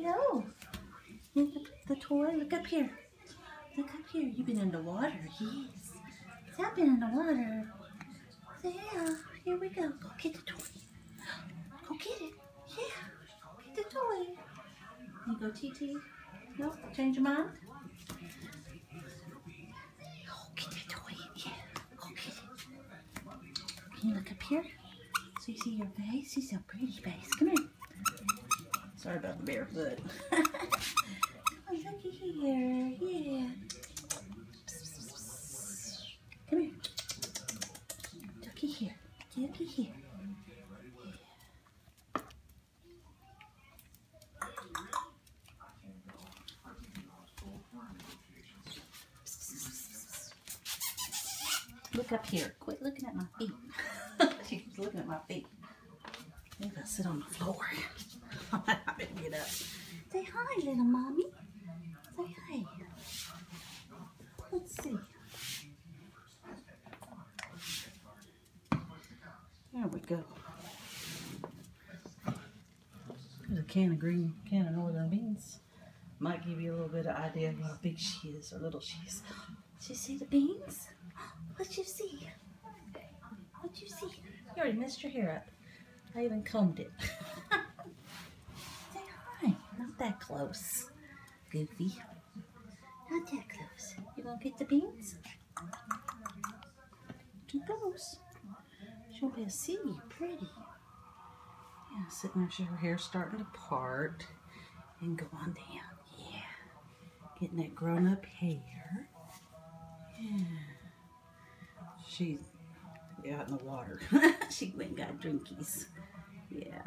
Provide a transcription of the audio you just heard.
you go. Look at the toy. Look up here. Look up here. You've been in the water. Yes. I've been in the water. Yeah. Here we go. Go get the toy. Go get it. Yeah. Get the toy. You go, TT. No? Change your mind? Go get the toy. Yeah. Go get it. Can you look up here? So you see your face? You see a pretty face. Come here. Sorry about the barefoot. Come on, looky here. Yeah. Come here. Looky here. Looky here. Look up here. Quit looking at my feet. She's looking at my feet. Maybe I'll sit on the floor. I better get up. Say hi, little mommy. Say hi. Let's see. There we go. There's a can of northern beans. Might give you a little bit of idea of how big she is or little she is. Did you see the beans? What'd you see? What'd you see? You already messed your hair up. I even combed it. Say hi. Not that close, Goofy. Not that close. You gonna get the beans? Too close. She won't be able to see you. Pretty. Yeah, sitting there, her hair's starting to part and go on down. Yeah. Getting that grown-up hair. Yeah. She's out in the water. She went and got drinkies. Yeah.